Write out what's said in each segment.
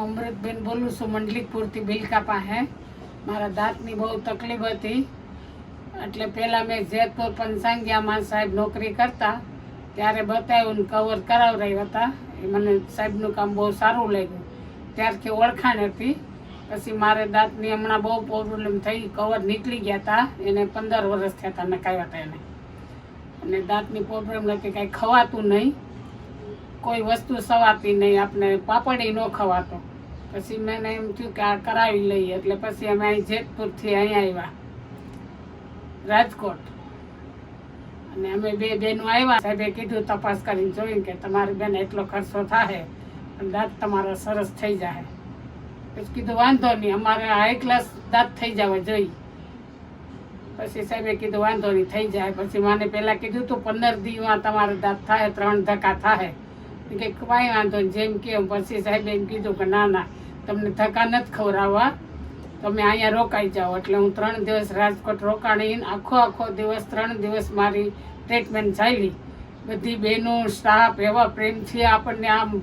અમૃતબેન બોલું છું મંડલીકપુરથી બિલકા પાસે. મારા દાંતની બહુ તકલીફ હતી એટલે પહેલાં મેં જેતપુર પંચાંગિયામાં સાહેબ નોકરી કરતા ત્યારે બતાવ્યું ને કવર કરાવરાવ્યા હતા. એ મને સાહેબનું કામ બહુ સારું લાગ્યું. ત્યારથી ઓળખાણ હતી. પછી મારે દાંતની હમણાં બહુ પ્રોબ્લેમ થઈ, કવર નીકળી ગયા હતા. એને 15 વર્ષ થયા હતા નખાવ્યા હતા એને. અને દાંતની પ્રોબ્લેમ નથી, કાંઈ ખવાતું નહીં, કોઈ વસ્તુ સવાતી નહીં, આપણે પાપડી ન ખવાતો. પછી મેં એમ થયું કે આ કરાવી લઈએ, એટલે પછી અમે અહીં જેતપુરથી અહીંયા આવ્યા રાજકોટ. અને અમે બે બહેનો આવ્યા. સાહેબે કીધું તપાસ કરીને જોઈને કે તમારી બેન એટલો ખર્ચો થાય અને દાંત તમારા સરસ થઈ જાય. પછી કીધું વાંધો નહીં, અમારે હાઈ ક્લાસ દાંત થઈ જવા જોઈએ. પછી સાહેબે કીધું વાંધો નહીં, થઈ જાય. પછી મને પહેલાં કીધું તું 15 દિવસમાં તમારે દાંત થાય, 3 ધક્કા થાય કે કાંઈ વાંધો નહીં જેમ કેમ. પછી સાહેબે એમ કીધું કે ના ના, તમને ધક્કા નથી ખવડાવવા, તમે અહીંયા રોકાઈ જાઓ. એટલે હું 3 દિવસ રાજકોટ રોકાણી. આખો દિવસ 3 દિવસ મારી ટ્રીટમેન્ટ ચાલી. બધી બહેનો સ્ટાફ એવા પ્રેમથી આપણને આમ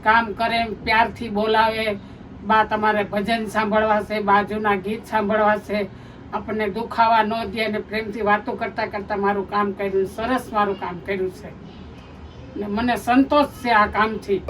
કામ કરે, પ્યારથી બોલાવે. બા તમારે ભજન સાંભળવા છે, બાજુના ગીત સાંભળવા છે, આપણને દુખાવા ન દે અને પ્રેમથી વાતો કરતાં કરતાં મારું કામ કર્યું. સરસ મારું કામ કર્યું છે ને મને સંતોષ છે આ કામથી.